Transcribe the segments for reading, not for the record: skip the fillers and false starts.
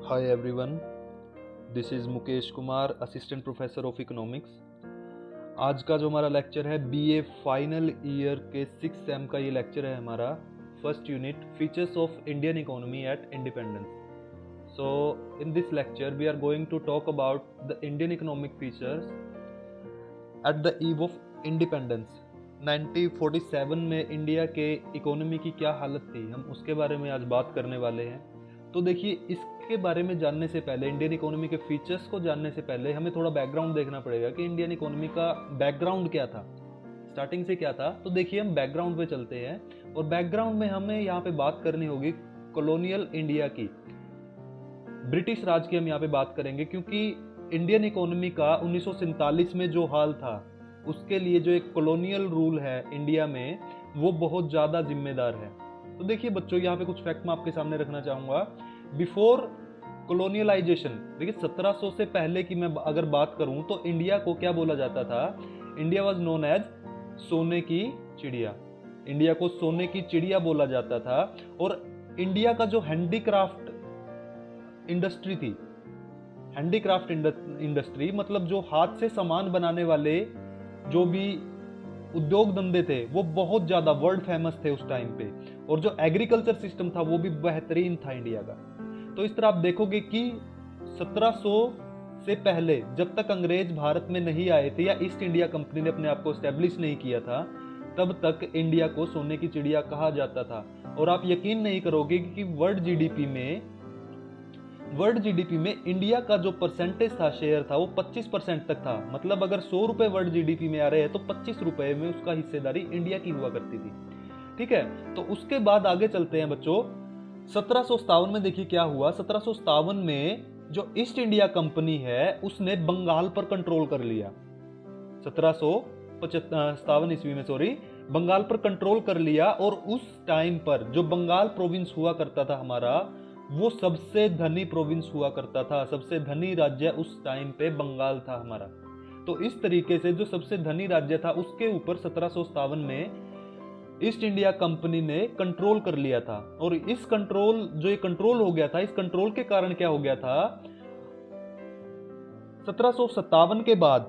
Hi everyone, this is Mukesh Kumar, assistant professor of economics. आज का जो हमारा लेक्चर है बीए फाइनल ईयर के 6 सेम का ये लेक्चर है हमारा first unit features of Indian economy at independence. So in this lecture we are going to talk about the Indian economic features at the eve of independence. 1947 में India के economy की क्या हालत थी, हम उसके बारे में आज बात करने वाले हैं। तो देखिए, इसके बारे में जानने से पहले, इंडियन इकोनॉमी के फीचर्स को जानने से पहले हमें थोड़ा बैकग्राउंड देखना पड़ेगा कि इंडियन इकोनॉमी का बैकग्राउंड क्या था, स्टार्टिंग से क्या था। तो देखिए, हम बैकग्राउंड पे चलते हैं और बैकग्राउंड में हमें यहाँ पे बात करनी होगी कॉलोनियल इंडिया की, ब्रिटिश राज की हम यहाँ पे बात करेंगे, क्योंकि इंडियन इकोनॉमी का 1947 में जो हाल था उसके लिए जो एक कॉलोनियल रूल है इंडिया में वो बहुत ज़्यादा जिम्मेदार है। तो देखिए बच्चों, यहाँ पे कुछ फैक्ट मैं आपके सामने रखना चाहूँगा। बिफोर कॉलोनियलाइजेशन, देखिए 1700 से पहले की मैं अगर बात करूँ तो इंडिया को क्या बोला जाता था, इंडिया वाज नोन एज सोने की चिड़िया। इंडिया को सोने की चिड़िया बोला जाता था। और इंडिया का जो हैंडीक्राफ्ट इंडस्ट्री थी, हैंडीक्राफ्ट इंडस्ट्री मतलब जो हाथ से सामान बनाने वाले जो भी उद्योग धंधे थे वो बहुत ज्यादा वर्ल्ड फेमस थे उस टाइम पे। और जो एग्रीकल्चर सिस्टम था वो भी बेहतरीन था इंडिया का। तो इस तरह आप देखोगे कि 1700 से पहले, जब तक अंग्रेज भारत में नहीं आए थे या ईस्ट इंडिया कंपनी ने अपने आप को एस्टेब्लिश नहीं किया था, तब तक इंडिया को सोने की चिड़िया कहा जाता था। और आप यकीन नहीं करोगे कि वर्ल्ड जीडीपी में इंडिया का जो परसेंटेज था, शेयर था, वो 25% तक था। मतलब अगर 100 रुपए वर्ल्ड जीडीपी में आ रहे हैं तो 25 रुपए में उसका हिस्सेदारी इंडिया की हुआ करती थी। ठीक है, तो उसके बाद आगे चलते हैं बच्चों। 1757 में देखिए क्या हुआ। 1757 में जो ईस्ट इंडिया कंपनी है उसने बंगाल पर कंट्रोल कर लिया। 1757 ईस्वी में बंगाल पर कंट्रोल कर लिया। और उस टाइम पर जो बंगाल प्रोविंस हुआ करता था हमारा, वो सबसे धनी प्रोविंस हुआ करता था। सबसे धनी राज्य उस टाइम पे बंगाल था हमारा। तो इस तरीके से जो सबसे धनी राज्य था उसके ऊपर 1757 में ईस्ट इंडिया कंपनी ने कंट्रोल कर लिया था। और इस कंट्रोल हो गया था, इस कंट्रोल के कारण क्या हो गया था, 1757 के बाद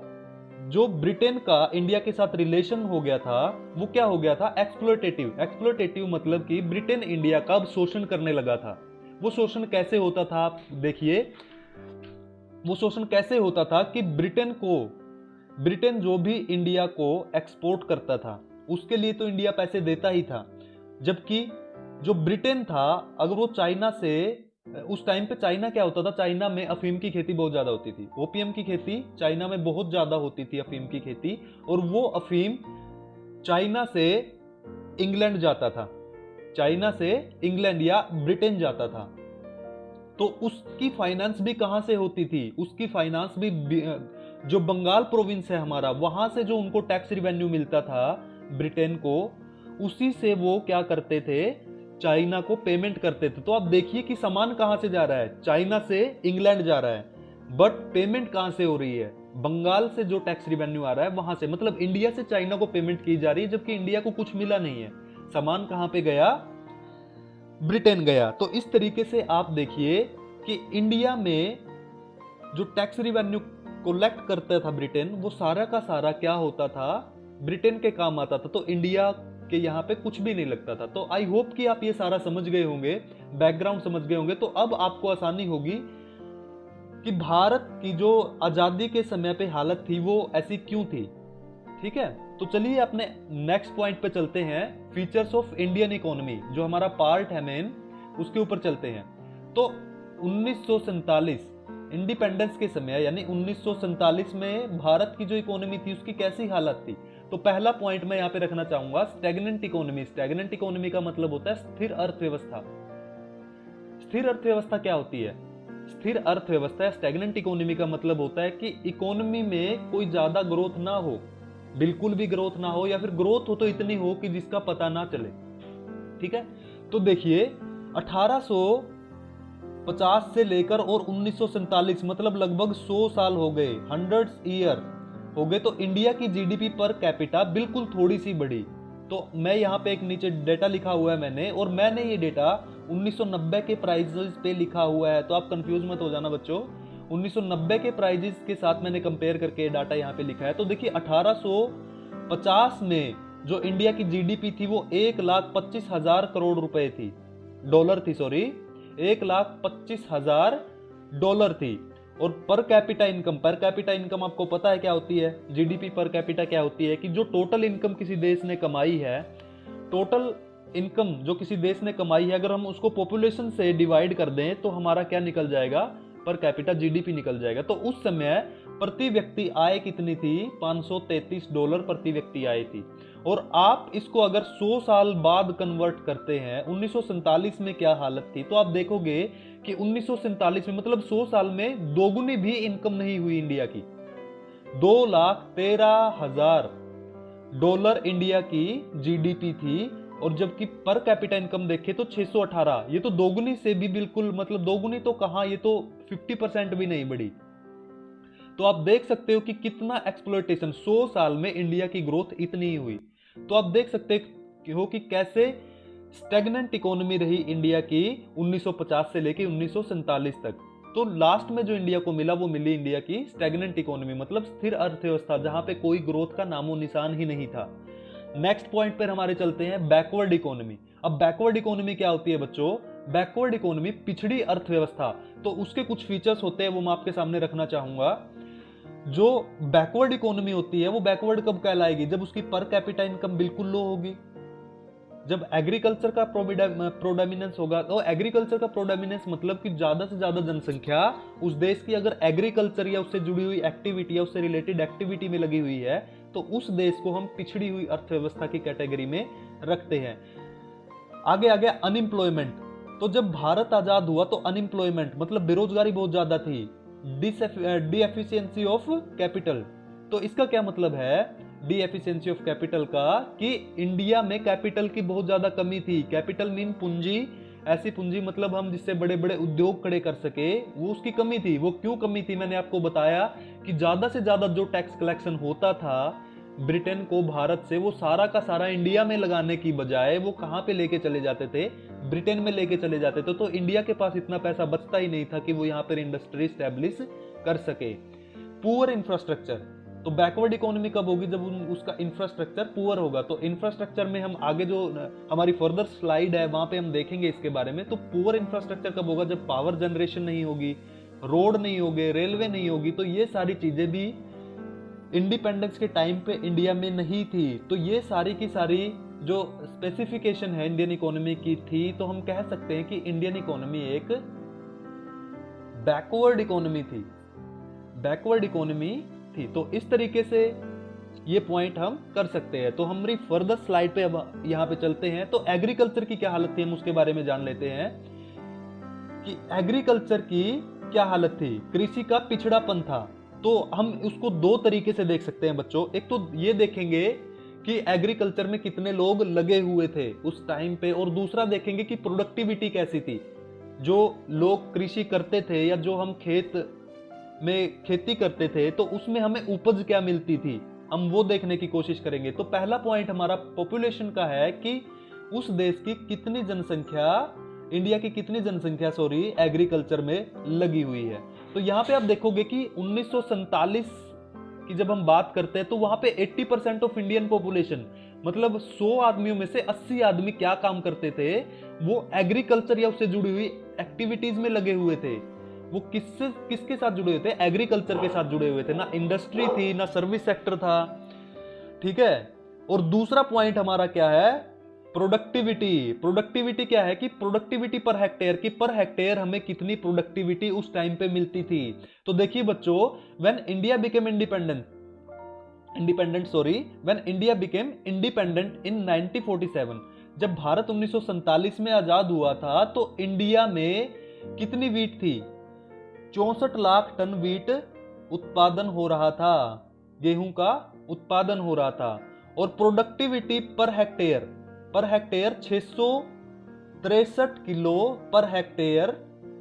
जो ब्रिटेन का इंडिया के साथ रिलेशन हो गया था वो क्या हो गया था, एक्सप्लोटेटिव मतलब कि ब्रिटेन इंडिया का अब शोषण करने लगा था। वो शोषण कैसे होता था, आप देखिए, वो शोषण कैसे होता था कि ब्रिटेन जो भी इंडिया को एक्सपोर्ट करता था उसके लिए तो इंडिया पैसे देता ही था। जबकि जो ब्रिटेन था, अगर वो चाइना से, उस टाइम पे चाइना क्या होता था, चाइना में अफीम की खेती बहुत ज्यादा होती थी, ओपीएम की खेती चाइना में बहुत ज्यादा होती थी, अफीम की खेती। और वो अफीम चाइना से इंग्लैंड जाता था, चाइना से इंग्लैंड या ब्रिटेन जाता था। तो उसकी फाइनेंस भी कहां से होती थी, उसकी फाइनेंस भी जो बंगाल प्रोविंस है हमारा, वहां से जो उनको टैक्स रिवेन्यू मिलता था ब्रिटेन को, उसी से वो क्या करते थे, चाइना को पेमेंट करते थे। तो आप देखिए कि सामान कहां से जा रहा है, चाइना से इंग्लैंड जा रहा है, बट पेमेंट कहां से हो रही है, बंगाल से जो टैक्स रिवेन्यू आ रहा है वहां से। मतलब इंडिया से चाइना को पेमेंट की जा रही है, जबकि इंडिया को कुछ मिला नहीं है। सामान कहां पे गया, ब्रिटेन गया। तो इस तरीके से आप देखिए कि इंडिया में जो टैक्स रिवेन्यू कलेक्ट करता था ब्रिटेन, वो सारा का सारा क्या होता था, ब्रिटेन के काम आता था। तो इंडिया के यहाँ पे कुछ भी नहीं लगता था। तो आई होप कि आप ये सारा समझ गए होंगे, बैकग्राउंड समझ गए होंगे। तो अब आपको आसानी होगी कि भारत की जो आजादी के समय पे हालत थी वो ऐसी क्यों थी। ठीक है, तो चलिए अपने नेक्स्ट पॉइंट पे चलते हैं, फीचर्स ऑफ इंडियन इकोनॉमी, जो हमारा पार्ट है मेन, उसके ऊपर चलते हैं। तो 1947 इंडिपेंडेंस के समय, यानी 1947 में भारत की जो इकोनॉमी थी उसकी कैसी हालत थी। तो पहला पॉइंट मैं यहाँ पे रखना चाहूंगा, स्टैग्नेंट इकोनॉमी। स्टैग्नेंट इकोनॉमी का मतलब होता है स्थिर अर्थव्यवस्था। स्थिर अर्थव्यवस्था क्या होती है, स्थिर अर्थव्यवस्था या स्टैग्नेंट इकोनॉमी का मतलब होता है कि इकोनॉमी में कोई ज्यादा ग्रोथ ना हो, बिल्कुल भी ग्रोथ ना हो, या फिर ग्रोथ हो तो इतनी हो कि जिसका पता ना चले। ठीक है, तो देखिए 1850 से लेकर और 1947 मतलब लगभग 100 साल हो गए, 100 ईयर हो गए। तो इंडिया की जीडीपी पर कैपिटा बिल्कुल थोड़ी सी बढ़ी, तो मैं यहाँ पे एक नीचे डेटा लिखा हुआ है मैंने, और मैंने ये डेटा 1990 के प्राइजेस पे लिखा हुआ है, तो आप कंफ्यूज मत हो जाना बच्चों। 1990 के प्राइजेस के साथ मैंने कंपेयर करके डाटा यहाँ पे लिखा है। तो देखिए 1850 में जो इंडिया की जीडीपी थी वो 1,25,000 करोड़ रुपए थी, डॉलर थी, सॉरी, 1,25,000 डॉलर थी। और पर कैपिटा इनकम आपको पता है क्या होती है? जीडीपी पर कैपिटा क्या होती है कि जो टोटल इनकम किसी देश ने कमाई है, टोटल इनकम जो किसी देश ने कमाई है, अगर हम उसको पॉपुलेशन से डिवाइड कर दें तो हमारा क्या निकल जाएगा? पर कैपिटा जीडीपी निकल जाएगा। तो उस समय प्रति व्यक्ति आय कितनी थी? $533 प्रति व्यक्ति आय थी। और आप इसको अगर 100 साल बाद कन्वर्ट करते हैं, 1947 में क्या हालत थी, तो आप देखोगे कि 1947 में मतलब 100 साल में दोगुनी भी इनकम नहीं हुई इंडिया की। $2,13,000 इंडिया की जीडीपी थी, और जबकि पर कैपिटा इनकम देखें तो 618। ये तो दोगुनी से भी बिल्कुल, मतलब दोगुनी तो कहां, ये तो 50% भी नहीं बढ़ी। तो आप देख सकते हो कि कितना एक्सप्लॉयटेशन, 100 साल में इंडिया की ग्रोथ इतनी ही हुई। तो आप देख सकते हो कि कैसे स्टेगनेंट इकोनॉमी रही इंडिया की 1950 से लेकर 1947 तक। तो लास्ट में जो इंडिया को मिला वो मिली इंडिया की स्टेगनेंट इकोनॉमी, मतलब स्थिर अर्थव्यवस्था, जहां पे कोई ग्रोथ का नामो निशान ही नहीं था। नेक्स्ट पॉइंट पर हमारे चलते हैं बैकवर्ड इकोनॉमी। अब बैकवर्ड इकोनॉमी क्या होती है बच्चों? बैकवर्ड इकोनॉमी पिछड़ी अर्थव्यवस्था। तो उसके कुछ फीचर्स होते हैं वो मैं आपके सामने रखना चाहूंगा। जो बैकवर्ड इकोनॉमी होती है वो बैकवर्ड कब कहलाएगी? जब उसकी पर कैपिटा इनकम बिल्कुल लो होगी, जब एग्रीकल्चर का प्रोडोमिनेंस होगा। तो एग्रीकल्चर का प्रोडोमिनेंस मतलब कि ज्यादा से ज्यादा जनसंख्या उस देश की अगर एग्रीकल्चर या उससे जुड़ी हुई एक्टिविटी या उससे रिलेटेड एक्टिविटी में लगी हुई है, तो उस देश को हम पिछड़ी हुई अर्थव्यवस्था की कैटेगरी में रखते हैं। आगे आ गया अनएम्प्लॉयमेंट। तो जब भारत आजाद हुआ तो अनएम्प्लॉयमेंट मतलब बेरोजगारी बहुत ज्यादा थी। डिएफिशिएंसी ऑफ कैपिटल, तो इसका क्या मतलब है डिएफिशिएंसी ऑफ कैपिटल का? कि इंडिया में कैपिटल की बहुत ज्यादा कमी थी। कैपिटल मीन पूंजी, ऐसी पूंजी मतलब हम जिससे बड़े बड़े उद्योग खड़े कर सके, वो उसकी कमी थी। वो क्यों कमी थी? मैंने आपको बताया कि ज्यादा से ज्यादा जो टैक्स कलेक्शन होता था ब्रिटेन को भारत से, वो सारा का सारा इंडिया में लगाने की बजाय वो कहां पे लेके चले जाते थे? ब्रिटेन में लेके चले जाते थे। तो इंडिया के पास इतना पैसा बचता ही नहीं था कि वो यहाँ पर इंडस्ट्री स्टैब्लिश कर सके। पुअर इंफ्रास्ट्रक्चर, तो बैकवर्ड इकोनॉमी कब होगी? जब उसका इंफ्रास्ट्रक्चर पुअर होगा। तो इंफ्रास्ट्रक्चर में हम आगे जो हमारी फर्दर स्लाइड है वहां पे हम देखेंगे इसके बारे में। तो पुअर इंफ्रास्ट्रक्चर कब होगा? जब पावर जनरेशन नहीं होगी, रोड नहीं होगे, रेलवे नहीं होगी। तो ये सारी चीजें भी इंडिपेंडेंस के टाइम पे इंडिया में नहीं थी। तो ये सारी की सारी जो स्पेसिफिकेशन है इंडियन इकोनॉमी की थी, तो हम कह सकते हैं कि इंडियन इकोनॉमी एक बैकवर्ड इकोनॉमी थी, बैकवर्ड इकोनॉमी थी। तो इस तरीके से ये पॉइंट हम कर सकते हैं। तो हमारी फर्दर स्लाइड पे अब यहाँ पे चलते हैं। तो एग्रीकल्चर की क्या हालत थी हम उसके बारे में जान लेते हैं कि एग्रीकल्चर की क्या हालत थी। कृषि का पिछड़ापन था। तो हम उसको दो तरीके से देख सकते हैं बच्चों। एक तो ये देखेंगे कि एग्रीकल्चर में कितने लोग लगे हुए थे उस टाइम पे, और दूसरा देखेंगे कि प्रोडक्टिविटी कैसी थी। जो लोग कृषि करते थे या जो हम खेत में खेती करते थे तो उसमें हमें उपज क्या मिलती थी, हम वो देखने की कोशिश करेंगे। तो पहला पॉइंट हमारा पॉपुलेशन का है कि उस देश की कितनी जनसंख्या, इंडिया की कितनी जनसंख्या एग्रीकल्चर में लगी हुई है। तो यहाँ पे आप देखोगे कि 1947 की जब हम बात करते हैं तो वहां पे 80% ऑफ इंडियन पॉपुलेशन, मतलब 100 आदमियों में से 80 आदमी क्या काम करते थे? वो एग्रीकल्चर या उससे जुड़ी हुई एक्टिविटीज में लगे हुए थे। वो किसके साथ जुड़े हुए थे? एग्रीकल्चर के साथ जुड़े हुए थे। ना इंडस्ट्री थी, ना सर्विस सेक्टर था, ठीक है। और दूसरा पॉइंट हमारा क्या है? प्रोडक्टिविटी। प्रोडक्टिविटी क्या है कि प्रोडक्टिविटी पर हेक्टेयर की, पर हेक्टेयर हमें कितनी प्रोडक्टिविटी उस टाइम पे मिलती थी। तो देखिए बच्चों, when India became independent in 1947, जब भारत 1947 में आजाद हुआ था तो इंडिया में कितनी वीट थी? 64 लाख टन वीट उत्पादन हो रहा था, गेहूं का उत्पादन हो रहा था। और productivity per hectare 663 kilo per hectare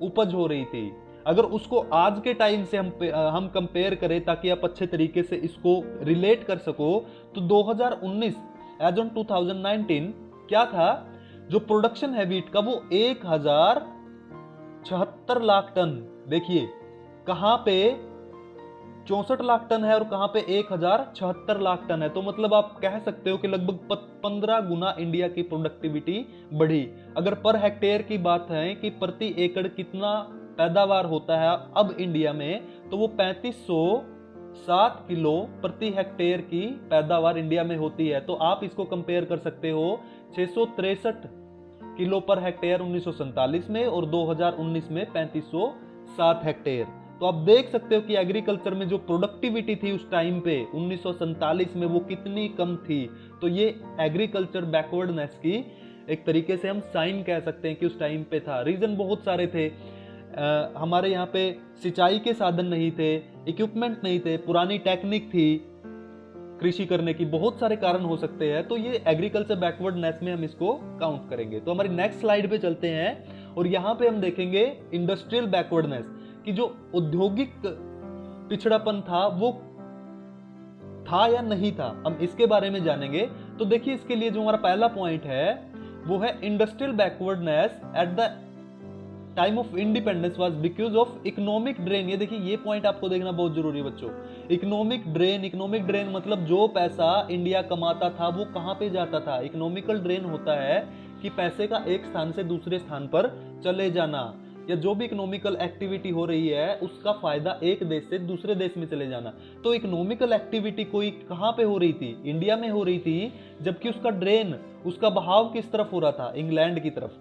उपज हो रही थी। अगर उसको आज के टाइम से हम कंपेयर करें ताकि आप अच्छे तरीके से इसको रिलेट कर सको, तो 2019 एज ऑन 2019 क्या था, जो प्रोडक्शन है व्हीट का वो 1076 लाख टन। देखिए कहां पे 64 लाख टन है और कहां पे 1076 लाख टन है। तो मतलब आप कह सकते हो कि लगभग 15 गुना इंडिया की प्रोडक्टिविटी बढ़ी। अगर पर हेक्टेयर की बात है कि प्रति एकड़ कितना पैदावार होता है अब इंडिया में, तो वो 3507 किलो प्रति हेक्टेयर की पैदावार इंडिया में होती है। तो आप इसको कंपेयर कर सकते हो 663 किलो पर हेक्टेयर 1947 में और 2019 में 3507 हेक्टेयर। तो आप देख सकते हो कि एग्रीकल्चर में जो प्रोडक्टिविटी थी उस टाइम पे 1947 में वो कितनी कम थी। तो ये एग्रीकल्चर बैकवर्डनेस की एक तरीके से हम साइन कह सकते हैं कि उस टाइम पे था। रीजन बहुत सारे थे। हमारे यहाँ पे सिंचाई के साधन नहीं थे, इक्विपमेंट नहीं थे, पुरानी टेक्निक थी कृषि करने की, बहुत सारे कारण हो सकते हैं। तो ये एग्रीकल्चर बैकवर्डनेस में हम इसको काउंट करेंगे। तो हमारी नेक्स्ट स्लाइड पे चलते हैं और यहाँ पे हम देखेंगे इंडस्ट्रियल बैकवर्डनेस कि जो औद्योगिक पिछड़ापन था वो था या नहीं था, हम इसके बारे में जानेंगे। तो देखिए इसके लिए जो हमारा पहला पॉइंट है वो है industrial backwardness at the time of independence was because of economic drain. ये देखिए ये पॉइंट आपको देखना बहुत जरूरी है बच्चों। इकोनॉमिक ड्रेन मतलब जो पैसा इंडिया कमाता था वो कहां पे जाता था। इकोनॉमिकल ड्रेन होता है कि पैसे का एक स्थान से दूसरे स्थान पर चले जाना, या जो भी इकोनॉमिकल एक्टिविटी हो रही है उसका फायदा एक देश से दूसरे देश में चले जाना। तो इकोनॉमिकल एक्टिविटी कोई कहां पे हो रही थी, इंडिया में हो रही थी, जबकि उसका ड्रेन, उसका बहाव किस तरफ हो रहा था, इंग्लैंड की तरफ,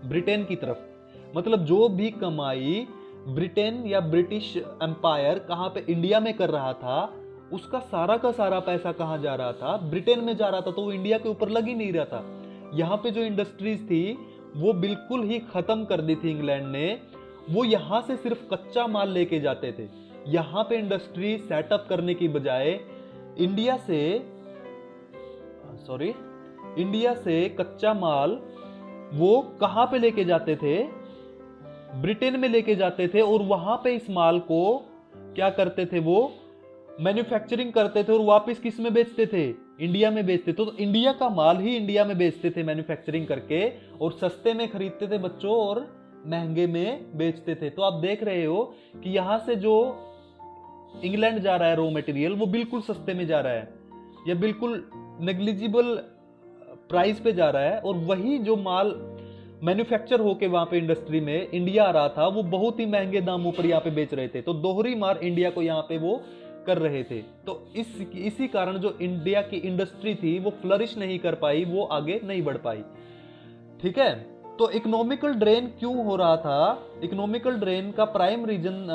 ब्रिटेन की तरफ। मतलब जो भी कमाई ब्रिटेन या ब्रिटिश एम्पायर कहां पे इंडिया में कर रहा था, उसका सारा का सारा पैसा कहां जा रहा था, ब्रिटेन में जा रहा था। तो वो इंडिया के ऊपर लग ही नहीं रहा था। यहाँ पे जो इंडस्ट्रीज थी वो बिल्कुल ही खत्म कर दी थी इंग्लैंड ने। वो यहां से सिर्फ कच्चा माल लेके जाते थे। यहां पे इंडस्ट्री सेटअप करने की बजाय इंडिया से कच्चा माल वो कहां पे लेके जाते थे, ब्रिटेन में लेके जाते थे, और वहां पे इस माल को क्या करते थे, वो मैन्युफैक्चरिंग करते थे और वापस किस में बेचते थे, इंडिया में बेचते थे। तो इंडिया का माल ही इंडिया में बेचते थे मैन्युफैक्चरिंग करके, और सस्ते में खरीदते थे बच्चों और महंगे में बेचते थे। तो आप देख रहे हो कि यहां से जो इंग्लैंड जा रहा है रॉ मटेरियल वो बिल्कुल सस्ते में जा रहा है या बिल्कुल नेग्लिजिबल प्राइस पे जा रहा है, और वही जो माल मैन्युफैक्चर होके वहां पे इंडस्ट्री में इंडिया आ रहा था वो बहुत ही महंगे दामों पर यहाँ पे बेच रहे थे। तो दोहरी मार इंडिया को यहाँ पे वो कर रहे थे। तो इसी कारण जो इंडिया की इंडस्ट्री थी वो फ्लरिश नहीं कर पाई, वो आगे नहीं बढ़ पाई। ठीक है, तो इकोनॉमिकल ड्रेन क्यों हो रहा था, इकोनॉमिकल ड्रेन का प्राइम रीजन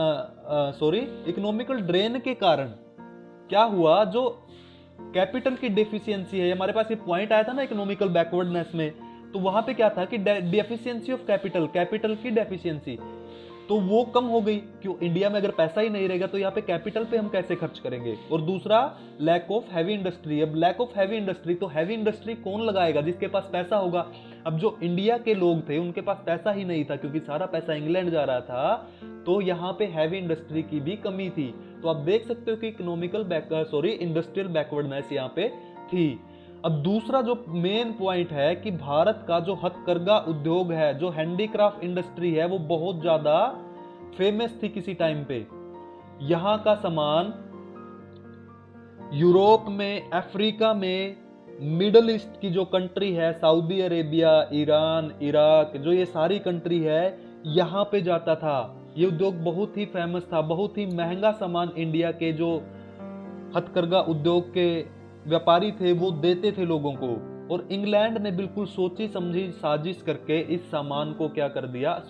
इकोनॉमिकल ड्रेन के कारण क्या हुआ, जो कैपिटल की डेफिशिएंसी है। हमारे पास ये पॉइंट आया था ना इकोनॉमिकल बैकवर्डनेस में, तो वहां पे क्या था कि डेफिशिएंसी ऑफ कैपिटल की डेफिशिएंसी, तो वो कम हो गई। क्यों, इंडिया में अगर पैसा ही नहीं रहेगा तो यहाँ पे कैपिटल पे हम कैसे खर्च करेंगे। और दूसरा लैक ऑफ हैवी इंडस्ट्री। अब लैक ऑफ हैवी इंडस्ट्री, तो हैवी इंडस्ट्री कौन लगाएगा, जिसके पास पैसा होगा। अब जो इंडिया के लोग थे उनके पास पैसा ही नहीं था क्योंकि सारा पैसा इंग्लैंड जा रहा था, तो यहाँ पे हैवी इंडस्ट्री की भी कमी थी। तो आप देख सकते हो कि इंडस्ट्रियल बैकवर्डनेस यहाँ पे थी। अब दूसरा जो मेन पॉइंट है कि भारत का जो हथकरघा उद्योग है, जो हैंडीक्राफ्ट इंडस्ट्री है, वो बहुत ज्यादा फेमस थी किसी टाइम पे। यहां का सामान यूरोप में, अफ्रीका में, मिडल ईस्ट की जो कंट्री है, सऊदी अरेबिया, ईरान, इराक, जो ये सारी कंट्री है, यहां पे जाता था। ये उद्योग बहुत ही फेमस था। बहुत ही महंगा सामान इंडिया के जो हथकरघा उद्योग के व्यापारी थे वो देते थे लोगों को। और इंग्लैंड ने बिल्कुल सोची समझी साजिश करके इस सामान को क्या कर दिया,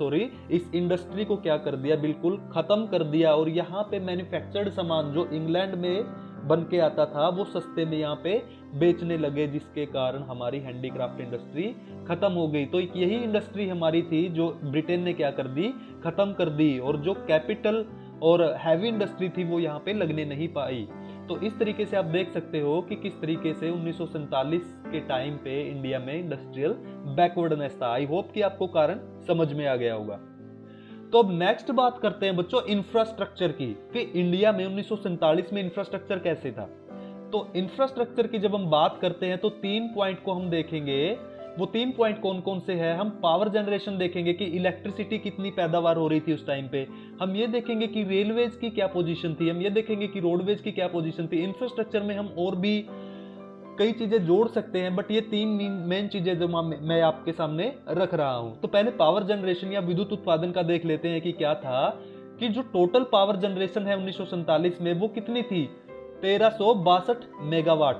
इस इंडस्ट्री को क्या कर दिया, बिल्कुल खत्म कर दिया। और यहाँ पे मैन्युफैक्चर्ड सामान जो इंग्लैंड में बन के आता था वो सस्ते में यहाँ पे बेचने लगे, जिसके कारण हमारी हैंडीक्राफ्ट इंडस्ट्री खत्म हो गई। तो यही इंडस्ट्री हमारी थी जो ब्रिटेन ने क्या कर दी, खत्म कर दी। और जो कैपिटल और हैवी इंडस्ट्री थी वो यहाँ पे लगने नहीं पाई। तो इस तरीके से आप देख सकते हो कि किस तरीके से 1947 के टाइम पे इंडिया में इंडस्ट्रियल बैकवर्डनेस था। आई होप कि आपको कारण समझ में आ गया होगा। तो अब नेक्स्ट बात करते हैं बच्चों इंफ्रास्ट्रक्चर की, कि इंडिया में 1947 में इंफ्रास्ट्रक्चर कैसे था। तो इंफ्रास्ट्रक्चर की जब हम बात करते हैं तो 3 पॉइंट को हम देखेंगे। वो 3 पॉइंट कौन कौन से हैं? हम पावर जनरेशन देखेंगे कि इलेक्ट्रिसिटी कितनी पैदावार हो रही थी उस टाइम पे। हम ये देखेंगे कि रेलवेज की क्या पोजीशन थी। हम ये देखेंगे कि रोडवेज की क्या पोजीशन थी। इंफ्रास्ट्रक्चर में हम और भी कई चीजें जोड़ सकते हैं, बट ये 3 मेन चीजें जो मैं आपके सामने रख रहा हूं। तो पहले पावर जनरेशन या विद्युत उत्पादन का देख लेते हैं कि क्या था। कि जो टोटल पावर जनरेशन है 1947 में वो कितनी थी? 1362 मेगावाट।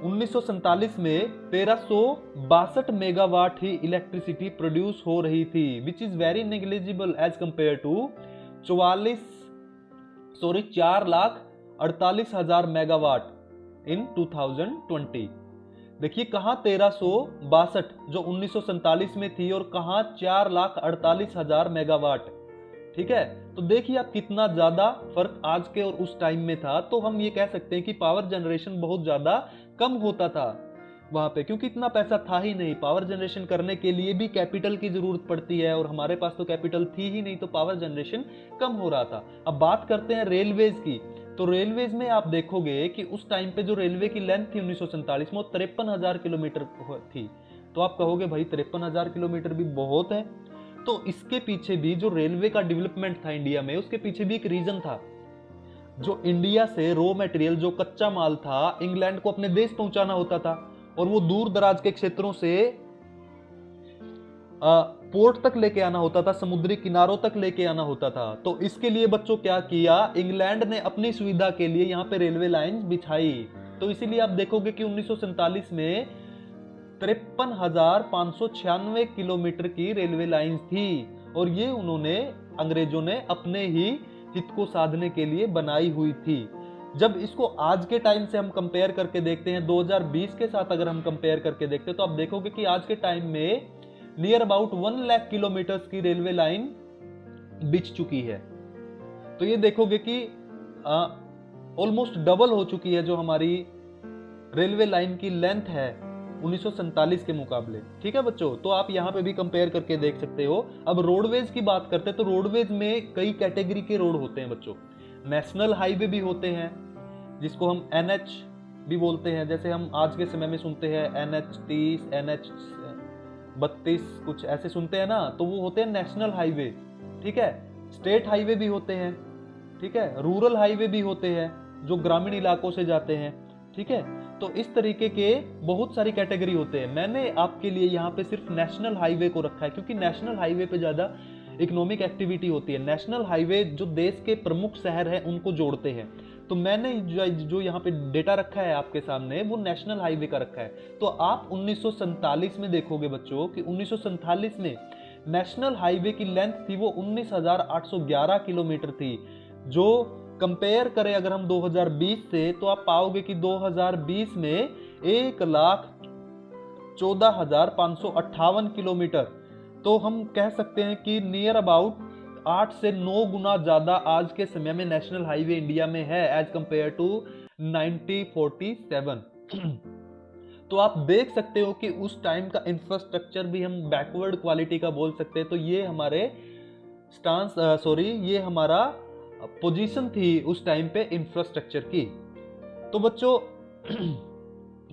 1947 में 1362 मेगावाट ही इलेक्ट्रिसिटी प्रोड्यूस हो रही थी, which is very negligible as compared to 4,48,000 megawatt in 2020। देखिए कहां 1362 जो 1947 में थी और कहां 4,48,000 मेगावाट। ठीक है, तो देखिए आप कितना ज्यादा फर्क आज के और उस टाइम में था। तो हम ये कह सकते हैं कि पावर जनरेशन बहुत ज्यादा कम होता था वहां पे, क्योंकि इतना पैसा था ही नहीं। पावर जनरेशन करने के लिए भी कैपिटल की जरूरत पड़ती है और हमारे पास तो कैपिटल थी ही नहीं, तो पावर जनरेशन कम हो रहा था। अब बात करते हैं रेलवेज की। तो रेलवेज में आप देखोगे कि उस टाइम पे जो रेलवे की लेंथ थी 1947 में वो 53,000 किलोमीटर थी। तो आप कहोगे भाई 53,000 किलोमीटर भी बहुत है। तो इसके पीछे भी जो रेलवे का डेवलपमेंट था इंडिया में, उसके पीछे भी एक रीजन था। जो इंडिया से रॉ मटेरियल, जो कच्चा माल था, इंग्लैंड को अपने देश पहुंचाना होता था और वो दूर दराज के क्षेत्रों से पोर्ट तक लेके आना होता था, समुद्री किनारों तक लेके आना होता था। तो इसके लिए बच्चों क्या किया, इंग्लैंड ने अपनी सुविधा के लिए यहाँ पे रेलवे लाइंस बिछाई। तो इसीलिए आप देखोगे कि 1947 में 53,596 किलोमीटर की रेलवे लाइंस थी और ये उन्होंने, अंग्रेजों ने अपने ही हित को साधने के लिए बनाई हुई थी। जब इसको आज के टाइम से हम कंपेयर करके देखते हैं, 2020 के साथ अगर हम कंपेयर करके देखते हैं, तो आप देखोगे कि आज के टाइम में नियर अबाउट 1 लाख किलोमीटर की रेलवे लाइन बिछ चुकी है। तो ये देखोगे कि ऑलमोस्ट डबल हो चुकी है जो हमारी रेलवे लाइन की लेंथ है 1947 के मुकाबले। ठीक है बच्चों, तो आप यहाँ पे भी कंपेयर करके देख सकते हो। अब रोडवेज की बात करते हैं तो रोडवेज में कई कैटेगरी के रोड होते हैं बच्चों। नेशनल हाईवे भी होते हैं जिसको हम NH भी बोलते हैं, जैसे हम आज के समय में सुनते हैं NH30, NH32 कुछ ऐसे सुनते हैं ना, तो वो होते हैं नेशनल हाईवे। ठीक है, स्टेट हाईवे भी होते हैं। ठीक है, रूरल हाईवे भी होते हैं जो ग्रामीण इलाकों से जाते हैं। ठीक है, तो इस तरीके के बहुत सारी कैटेगरी होते हैं। मैंने आपके लिए यहाँ पे सिर्फ नेशनल हाईवे को रखा है क्योंकि नेशनल हाईवे पे ज्यादा इकोनॉमिक एक्टिविटी होती है। नेशनल हाईवे जो देश के प्रमुख शहर हैं उनको जोड़ते हैं। तो मैंने जो यहाँ पे डेटा रखा है आपके सामने वो नेशनल हाईवे का रखा है। तो आप 1947 में देखोगे बच्चों कि 1947 में नेशनल हाईवे की लेंथ थी वो 19,811 किलोमीटर थी। जो कंपेयर करें अगर हम 2020 से, तो आप पाओगे कि 2020 में 1,14,558 किलोमीटर। तो हम कह सकते हैं कि नियर अबाउट 8 से 9 गुना ज्यादा आज के समय में नेशनल हाईवे इंडिया में है एज कंपेयर टू 1947। तो आप देख सकते हो कि उस टाइम का इंफ्रास्ट्रक्चर भी हम बैकवर्ड क्वालिटी का बोल सकते हैं। तो ये हमारे ये हमारा पोजीशन थी उस टाइम पे इंफ्रास्ट्रक्चर की। तो बच्चों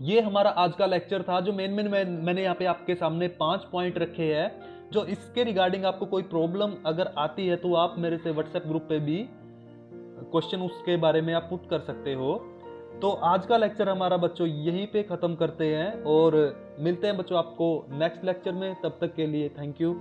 ये हमारा आज का लेक्चर था। जो मैंने यहाँ पे आपके सामने 5 पॉइंट रखे हैं। जो इसके रिगार्डिंग आपको कोई प्रॉब्लम अगर आती है तो आप मेरे से व्हाट्सएप ग्रुप पे भी क्वेश्चन उसके बारे में आप पुट कर सकते हो। तो आज का लेक्चर हमारा बच्चों यहीं पे खत्म करते हैं और मिलते हैं बच्चों आपको नेक्स्ट लेक्चर में। तब तक के लिए थैंक यू।